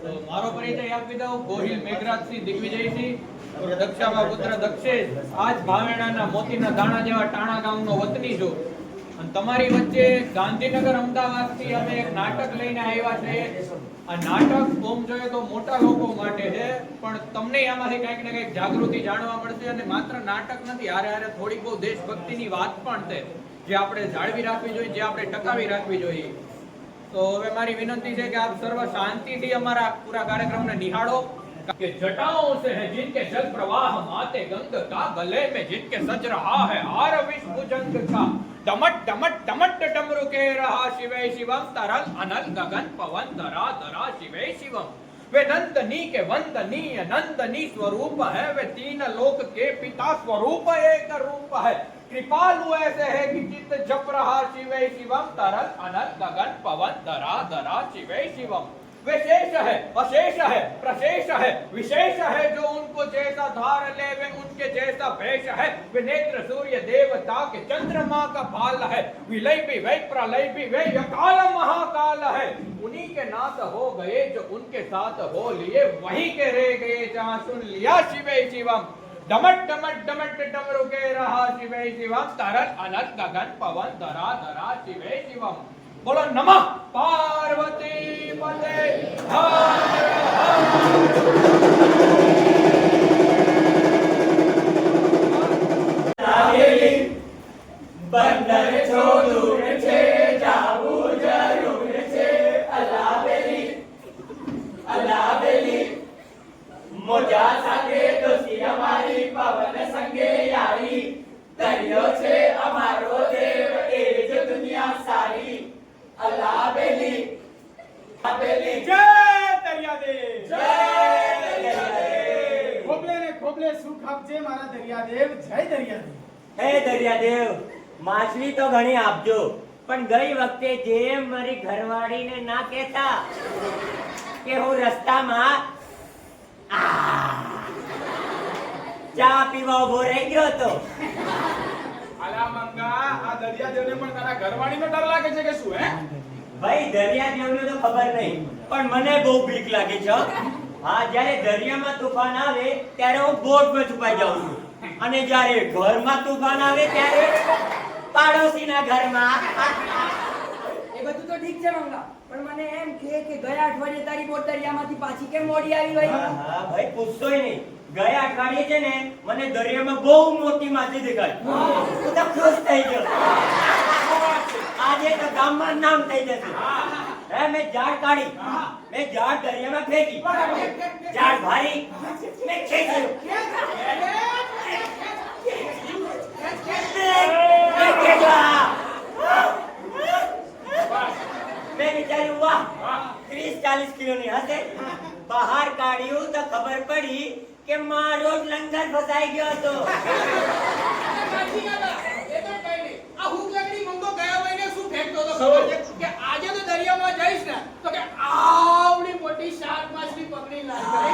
તો મારો પરિચય આપી દઉં. ગોહિલ મેઘરાજસિંહ દિગ્વિજયસિંહ દક્ષાબા પુત્ર દક્ષેશ. આજ ભાવેણાના મોતીના દાણા જેવા ટાણા ગામનો વતની છું. અને તમારી વચ્ચે ગાંધીનગર અમદાવાદથી અમે એક નાટક લઈને આવ્યા છીએ. આ નાટક ઓમ જોઈએ તો મોટા લોકો માટે છે, પણ તમને આમાંથી કંઈક ને કંઈક જાગૃતિ જાણવા મળશે. અને માત્ર નાટક નથી, હારે હારે થોડીક બહુ દેશભક્તિની વાત પણ છે, જે આપણે જાળવી રાખવી જોઈએ, જે આપણે ટકાવી રાખવી જોઈએ. તો હવે મારી વિનંતી છે કે આપ સર્વ શાંતિથી અમારા પૂરા કાર્યક્રમને નિહાળો. कि जटाओं से है जिनके जल प्रवाह माते गंग का, गले में जिनके सज रहा है हार विष भुजंग का, डमट डमट डमट डमरू के रहा शिवे शिवम, तरल अनल गगन पवन धरा धरा शिवे शिवम. वे नंदनी के वंदनीय नंदनी स्वरूप है, वे तीन लोक के पिता स्वरूप एक रूप है. कृपालु ऐसे है कि चित्त जप रहा शिवे शिवम, तरल अनल गगन पवन धरा धरा शिवे शिवम. वे शेष है अशेष है प्रशेष है विशेष है, जो उनको जैसा धार ले वे उनके जैसा भेष है. वे नेत्र सूर्य देवता के चंद्रमा का भाल है, विलय भी वै प्रलय भी वै अकाल महाकाल है. उन्हीं के नाथ हो गए जो उनके साथ हो लिए, वही के रह गए जहां सुन लिया शिवे शिवम. डमट डमट डमट डमरू के रहा शिवे शिवम, तरल अनल गगन पवन धरा धरा शिवे शिवम. बोलो नमः पार्वती पते બંદર છોડું છે જાવું જરૂર છે, અલાવેલી મોજા સાથે દોસ્તી અમારી, પવન સંગે યારી, દરિયો છે અમારો દેવ એ જ દુનિયા સારી. અલાવેલી જય દરિયાદેવ, જય દરિયાદેવ. ખોબલે ને ખોબલે સુખ આપજે મારા દરિયાદેવ. જય દરિયાદેવ. હે દરિયાદેવ, માછલી તો ઘણી આપજો, પણ ગઈ વખતે જેમ મારી ઘરવાળીને ના કહેતા કે હું રસ્તામાં ચા પીવા ઉભો રહી ગયો હતો. આલા મંગા, આ દરિયાદેવને પણ તારા ઘરવાળીનો ડર લાગે છે કે શું? હે ભાઈ, દરિયાદેવને તો ખબર નહીં, પણ મને બહુ બીક લાગે છે. હા, જ્યારે દરિયામાં તોફાન આવે ત્યારે હું બોટમાં છુપાઈ જાઉં છું, અને જ્યારે ઘરમાં તોફાન આવે ત્યારે પાડોશીના ઘરમાં. એ બધું તો ઠીક છે મંગા, પણ મને એમ કે ગયા અઠવાડિયે તારી બોટ દરિયામાંથી પાછી કેમ મોડી આવી ભાઈ? હા ભાઈ, પૂછતોય નહીં. ગયા અઠવાડિયે છે ને મને દરિયામાં બહુ મોટી માછલી દેખાઈ. હું તો ખુશ થઈ ગયો. આજે તો ગામમાં નામ થઈ જશે. હે, મેં ઝાડ કાઢી, મેં ઝાડ દરિયામાં ફેંકી, ઝાડ ભારી મેં ખેંચ્યું. મેં વિચાર્યું વાહ, 30-40 કિલોની હશે. બહાર કાઢ્યું તો ખબર પડી કે મારો જ લંગર ફસાઈ ગયો હતો. આજે તો દરિયામાં જઈશ ને તો કે આવડી મોટી શાક માછલી પકડી લાવી.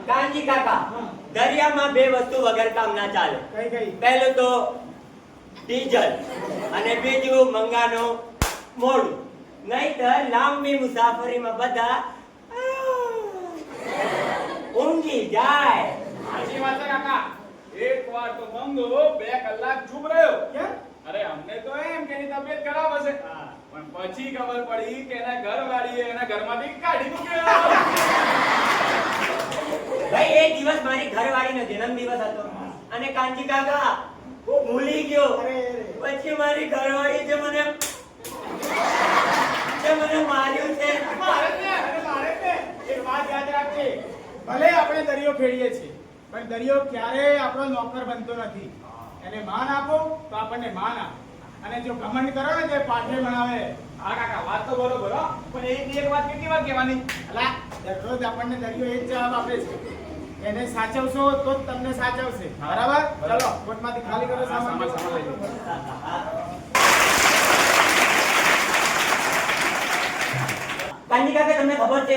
કાનજી કાકા, દરિયામાં બે વસ્તુ વગર કામ ના ચાલે. કઈ કઈ? પહેલું તો ડીઝલ, અને બીજું મંગાનો મોડું. નહીંતર લાંબી મુસાફરીમાં બધા ઊંઘી જાય. સાચી વાત છે કાકા. એકવાર તો મંગો 2 કલાક ચૂપ રહ્યો. કેમ? અરે અમને તો એમ કે એની તબિયત ખરાબ હશે, પણ પછી ખબર પડી કે એના ઘરવાળીએ એના ઘરમાંથી કાઢી મૂક્યો. ભાઈ, એક દિવસ મારી ઘરવાળીનો જન્મદિવસ હતો, અને કાનજી કાકા હું ભૂલી ગયો. પછી મારી ઘરવાળી જે મને માર્યું છે. એક વાત યાદ રાખજે, ભલે આપણે દરિયો ખેડીએ છીએ, પણ દરિયો ક્યારેય આપણો નોકર બનતો નથી. એને માન આપો તો આપણને માન આપે, અને જો ઘમંડ કરો ને તો એ પાઠે બનાવે. હા કાકા, વાત તો બરોબર હો, પણ એક વાત કેટલી વાર કહેવાની? અલા, દરરોજ આપણને દરિયો એ જ જવાબ આપે છે. એને સાચવશો તો જ તમને સાચવશે. બરાબર? ચલો, બોટમાંથી ખાલી કરો સામાન. કાનજી કાકા, તમને ખબર છે,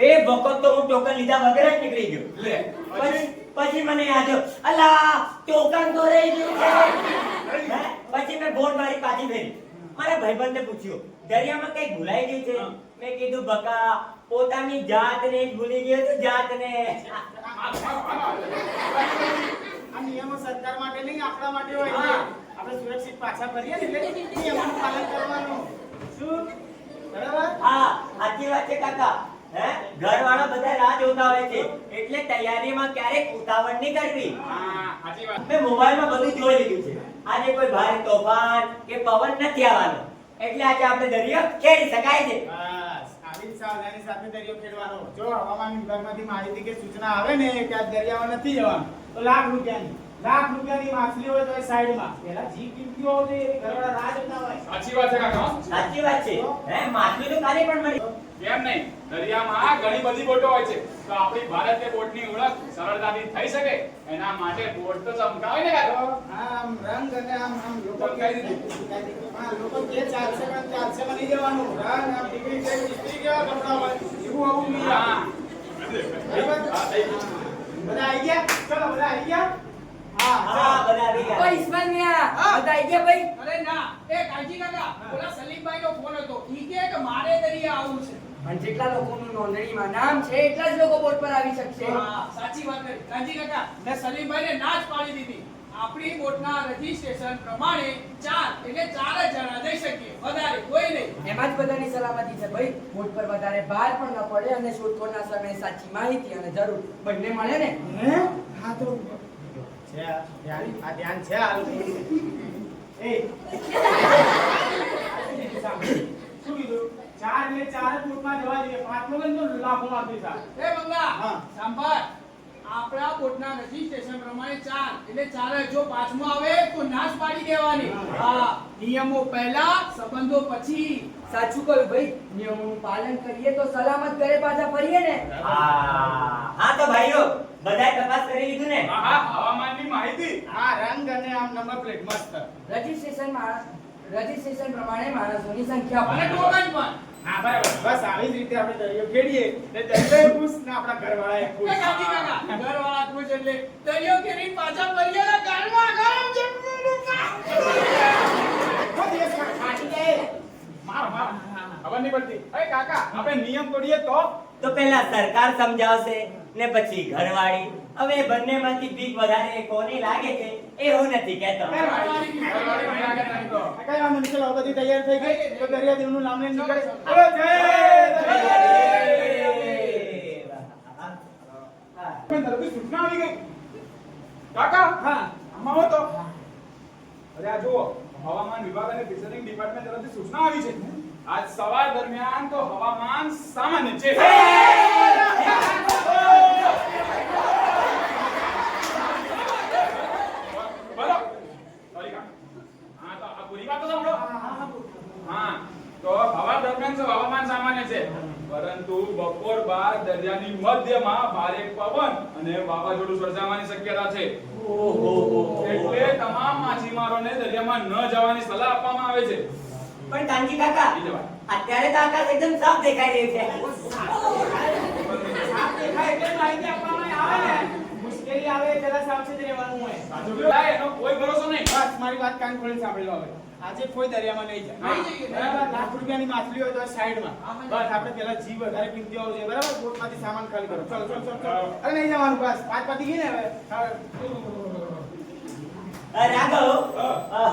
એ વખત તો હું ટોકન લીધા વગર જ નીકળી ગયો. લે, પછી પછી મને યાદ આવ્યું, અલા ટોકન તો રહી ગયું છે. હે? પછી મેં બોટ મારી પાછી ફેરી. મારા ભાઈબંધને પૂછ્યું, દરિયામાં કંઈક ભૂલાઈ ગયું છે? મેં કીધું, બકા પોતાની જાતને જ ભૂલી ગયો તો જાતને. આ નિયમો સરકાર માટે નહીં, આપણા માટે હોય છે. આપણે સુરક્ષિત પાછા ફરીએ ને એટલે નિયમોનું પાલન કરવાનું. શું? બરાબર? હા, સાચી વાત છે કાકા. હે? ઘરવાળા બધા રાહ જોતા હોય છે, એટલે તૈયારીમાં ક્યારેક ઉતાવળ નહીં કરવી. હા, સાચી વાત. મેં મોબાઈલમાં બધું જોઈ લીધું છે. આજે કોઈ ભારે તોફાન કે પવન નથી આવવાનો, એટલે આજે આપણે દરિયો ખેડી શકાય છે. બસ, આવી જ સાવધાની સાથે દરિયો ખેડવાનો. જો હવામાન વિભાગમાંથી માહિતી કે સૂચના આવે ને કે આ દરિયામાં નથી જવાનું, તો લાખ રૂપિયાની માછલી હોય તો એ સાઈડમાં. પહેલા જીવ કિંમતી હોવું જોઈએ, ઘરવાળા રાહ જોતા હોય. સાચી વાત છે કાકા. સાચી વાત છે. હે, માછલી તો કાલે પણ મળી. કેમ નહીં? દરિયામાં ઘણી બધી બોટો હોય છે, તો આપણી ભારતીય બોટની ઓળખ સરળતાથી થઈ શકે એના માટે બોટ તો ચમકાવે ને કાકા. આમ રંગ અને આમ લોકો ચમકાઈ દીધું. હા, લોકો કે ચાલશે પણ ચાલશેમાં નહીં જવાનું. રંગ આમ ડિગ્રી છે, ઇસ્ત્રી કેવા કપડાં હોય એવું આવું નહીં. હા. બરાબર? હા, થઈ ગયું. બધા આવી ગયા? ચલો બધા આવી ગયા? હા, હા, ચલો. બધા આવી ગયા. ઓય ઈસ્માઈલ મિયા, બધા આવી ગયા ભાઈ? અરે ના, એ કાળજી કાકા, ઓલા સલીમભાઈ નો ફોન હતો. ઈ કહે કે મારે દરિયા આવવું છે. પણ જેટલા લોકોનું નોંધણીમાં નામ છે એટલા જ લોકો બોટ પર આવી શકશે. હા, સાચી વાત કરી. કાળજી કાકા, મેં સલીમભાઈને ના જ પાડી દીધી. આપણી બોટના રજીસ્ટ્રેશન પ્રમાણે 4 એટલે 4 જ જણા જઈ શકીએ, વધારે કોઈ નહીં. એમાં જ બધાની સલામતી છે ભાઈ. બોટ પર વધારે ભાર પણ ન પડે અને શોધખોળના સમયે સાચી માહિતી અને જરૂર બંને મળે ને. હે? હા તો છે આ ધ્યાન છે આ લોકો. એ શું કીધું? 4 એટલે 4 જ બોટમાં જવા જોઈએ. 5 લોકો તો લાફો મારતી હતા. એ બંગલા, હા. સાંભળ. આપણા બોટના રજીસ્ટ્રેશન પ્રમાણે 4 એટલે 4 જ. જો પાંચમો આવે તો નાશ પાડી દેવાની. હા, નિયમો પહેલા, સંબંધો પછી. સાચું કહ્યું ભાઈ. નિયમોનું પાલન કરીએ તો સલામત ઘરે પાછા ફરીએ ને. હા તો ભાઈઓ, બધાએ તપાસ કરી લીધું ને? હા, હા, હવામાનની માહિતી. આ રંગ અને આમ નંબર પ્લેટ મસ્ત. રજીસ્ટ્રેશન પ્રમાણે માણસોની સંખ્યા અને પણ. ટોકન પણ. હા બરાબર. બસ આવી જ રીતે આપણે દરિયો ખેડીએ એટલે દરિયો ખુશ ને આપણા ઘરવાળા એ ખુશ. કાળજી કાકા, ઘરવાળા ખુશ એટલે દરિયો કેરી પાછા ફરીએલા ઘરમાં ગરમ જમવાનું કોઈ દિવસ ખાટી જાય. મારો, મારો. ખબર નહીં પડતી. અરે કાકા, આપણે નિયમ તોડીએ તો? તો પહેલા સરકાર સમજાવશે ને પછી ઘરવાળી. હવે બંનેમાંથી બીક વધારે કોની લાગે છે એવું નથી કહેતો. ઘરવાળી મને લાગે નહીં તો. કઈ વાંધો નહીં. ચલો બધી તૈયાર થઈ ગઈ તો દરિયા દેવનું નામ લઈને નીકળે. બોલો જય પણ તરતથી સૂચના આવી ગઈ. કાકા, હા. આમાં હો તો. અરે આ જુઓ, હવામાન વિભાગ અને ફિશરીંગ ડિપાર્ટમેન્ટ તરફથી સૂચના આવી છે. આજ સવાર દરમિયાન તો હવામાન સામાન્ય છે. બોલો. સોરી કાકા. હા તો આ પૂરી વાત તો સાંભળો. હા, તો સવાર દરમિયાન તો હવામાન સામાન્ય છે, પરંતુ બપોર બાદ દરિયાની મધ્યમાં ભારે પવન અને વાવાઝોડું સર્જાવાની શક્યતા છે. એટલે તમામ માછીમારોને દરિયામાં ન જવાની સલાહ આપવામાં આવે છે. પણ કાનજી કાકા, ઈ જવાય. અત્યારે તો આકાશ એકદમ સાફ દેખાઈ રહ્યું છે. સાપ દેખાય એટલે માહિતી આપવામાં આવે ને. મુશ્કેલી આવે એ જરા સાવચેત રહેવાનું હોય. સાચું કહ્યું. થાય એનો કોઈ ભરોસો નહીં. બસ મારી વાત કાન ખોલીને સાંભળી લો હવે. આજે કોઈ દરિયામાં નહીં જાય. નહીં જઈએ. બરાબર? લાખ રૂપિયાની માછલી હોય તો સાઈડમાં. બસ આપણે પહેલા જીવ વધારે કિંમતી હોવું જોઈએ. બરાબર? બોટમાંથી સામાન ખાલી કરો. ચલો ચલો ચલો ચલો. અરે નહીં જવાનું બસ. પાંચ પતી ગઈ ને હવે. રાઘવ,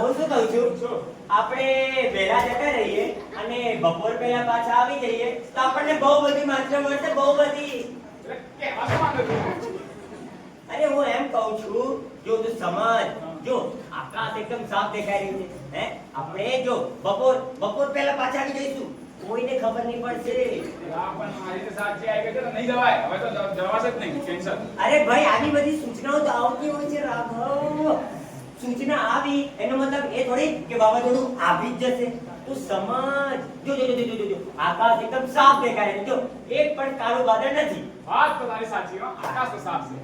હું શું કહું છું, શું? આપણે વહેલા જતા રહીએ અને બપોર પહેલા પાછા આવી જઈએ તો આપણને બહુ બધી માછલીઓ મળશે, બહુ બધી. એટલે કહેવા શું માંગે છે? અરે હું એમ કહું છું, જો તું સમજ, જો આકાશ એકદમ સાફ દેખાઈ રહ્યું છે. હે, આપણે જો બપોર પહેલા પાછા આવી જઈશું, કોઈને ખબર નહીં પડશે. આ પણ મારી રીતે સાચી આવી ગઈ છે તો નહીં જવાય. હવે તો જવાશે જ નહીં. કેન્સલ. અરે ભાઈ, આવી બધી સૂચનાઓ તો આવતી હોય છે રાઘવ. સૂચના આવી એનો મતલબ એ થોડી કે વાવાઝોડું આવી જ જશે. તું સમજ. જો જો જો જો જો આકાશ એકદમ સાફ દેખાય છે. જો એક પણ કાળું વાદળ નથી. વાત તો તારી સાચી હો. આકાશ તો સાફ છે.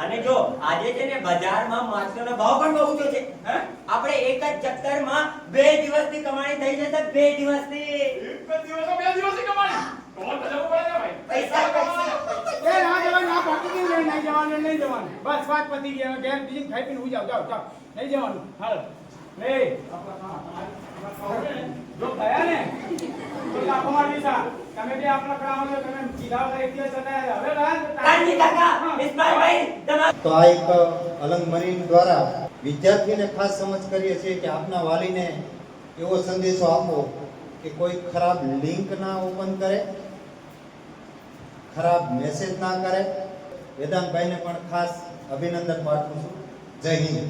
અને જો આજે છે ને બજારમાં માછલીનો ભાવ પણ બહુ ઊંચો છે. હે? આપણે એક જ ચક્કરમાં 2 દિવસની કમાણી થઈ જશે. 2 દિવસની. એક જ દિવસમાં 2 દિવસની કમાણી. તો જવું પડે ને ભાઈ. પૈસા પૈસા એ ના જવાનું, ના બાકી કેમ લઈને નહીં જવાનું, નહીં જવાનું. બસ વાત પતી ગઈ. હવે ઘેર બીજી ખાઈ પીને જાઓ, જાઓ, જાઓ. નહીં જવાનું. હાલો. લે. જો ગયા ને તો લાખો મારી સા. તમે બે આપણા કરાવો છો, તમે કીધા વગર એક દિવસ હતા. હવે કાંજી કાકા ઇસ્માઈલભાઈ તમારા તો આ એક અલંગ મરીન દ્વારા વિદ્યાર્થીઓને ખાસ સમજ કરીએ છીએ કે આપના વાલીને એવો સંદેશો આપો કે કોઈ ખરાબ લિંક ના ઓપન કરે, ખરાબ મેસેજ ના કરે. વેદાંતભાઈને પણ ખાસ અભિનંદન પાઠવું છું. જય હિન્દ.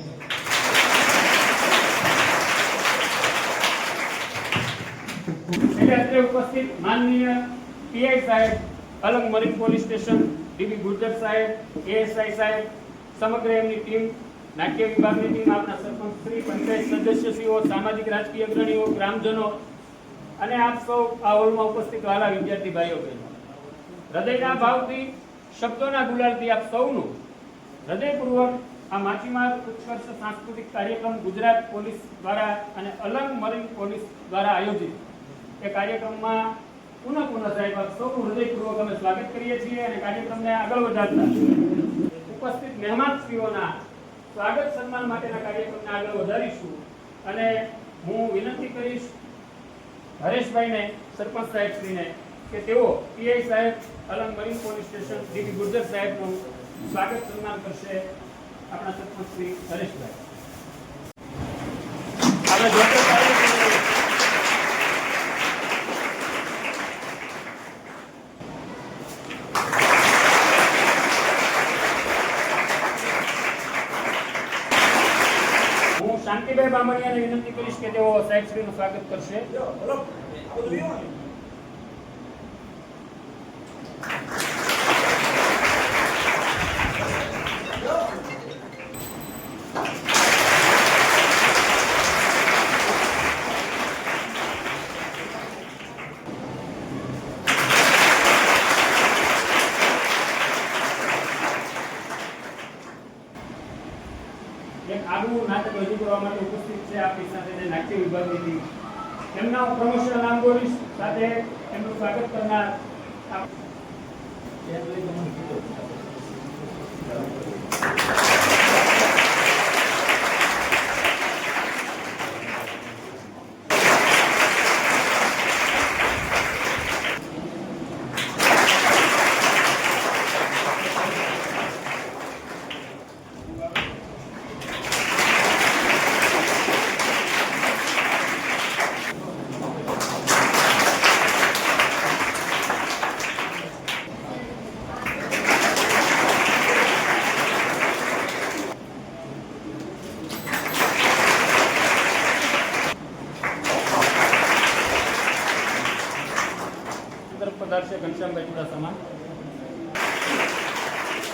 એટલે અત્રે ઉપસ્થિત માનનીય પીઆઈ સાહેબ, Alang marine police station, dB Gurjar સાહેબ, એએસઆઈ સાહેબ, સમગ્ર એમની ટીમ, નાટ્ય વિભાગની ટીમ, આપણા સરપંચ શ્રી, પંચાયત સદસ્યશ્રીઓ, સામાજિક રાજકીય અગ્રણીઓ, ગ્રામજનો અને આપ સૌ આ હોલમાં ઉપસ્થિત વાલા વિદ્યાર્થી ભાઈઓ બહેનો, હૃદયના ભાવથી, શબ્દોના ગુલાલથી આપ સૌનું હૃદયપૂર્વક આ માછીમાર ઉત્કર્ષ સાંસ્કૃતિક કાર્યક્રમ ગુજરાત પોલીસ દ્વારા અને અલંગ મરીન પોલીસ દ્વારા આયોજિત એ કાર્યક્રમમાં પુનઃ સાહેબ આપ સૌનું હૃદયપૂર્વક અમે સ્વાગત કરીએ છીએ અને કાર્યક્રમને આગળ વધારતા ઉપસ્થિત મહેમાનશ્રીઓના સ્વાગત સન્માન માટેના કાર્યક્રમને આગળ વધારીશું. અને હું વિનંતી કરીશ હરેશભાઈને, સરપંચ સાહેબશ્રીને કે તેઓ પીઆઈ સાહેબ, Alang marine police station, dB Gurjar સાહેબનું સ્વાગત સન્માન કરશે. આપણા સરપંચ શ્રી હરેશભાઈ. આપણે જોતો હું શાંતિભાઈ બામણિયાને વિનંતી કરીશ કે તેઓ સાહેબશ્રીનું સ્વાગત કરશે. એક આગવું નાટક રજૂ કરવા માટે ઉપસ્થિત છે આપણી સાથે નાટ્ય વિભાગની ટીમ. એમના હું પ્રમોશનલ નામ બોલીશ, સાથે એમનું સ્વાગત કરનાર પધારશે ઘનશ્યામભાઈ ચુડાસમા.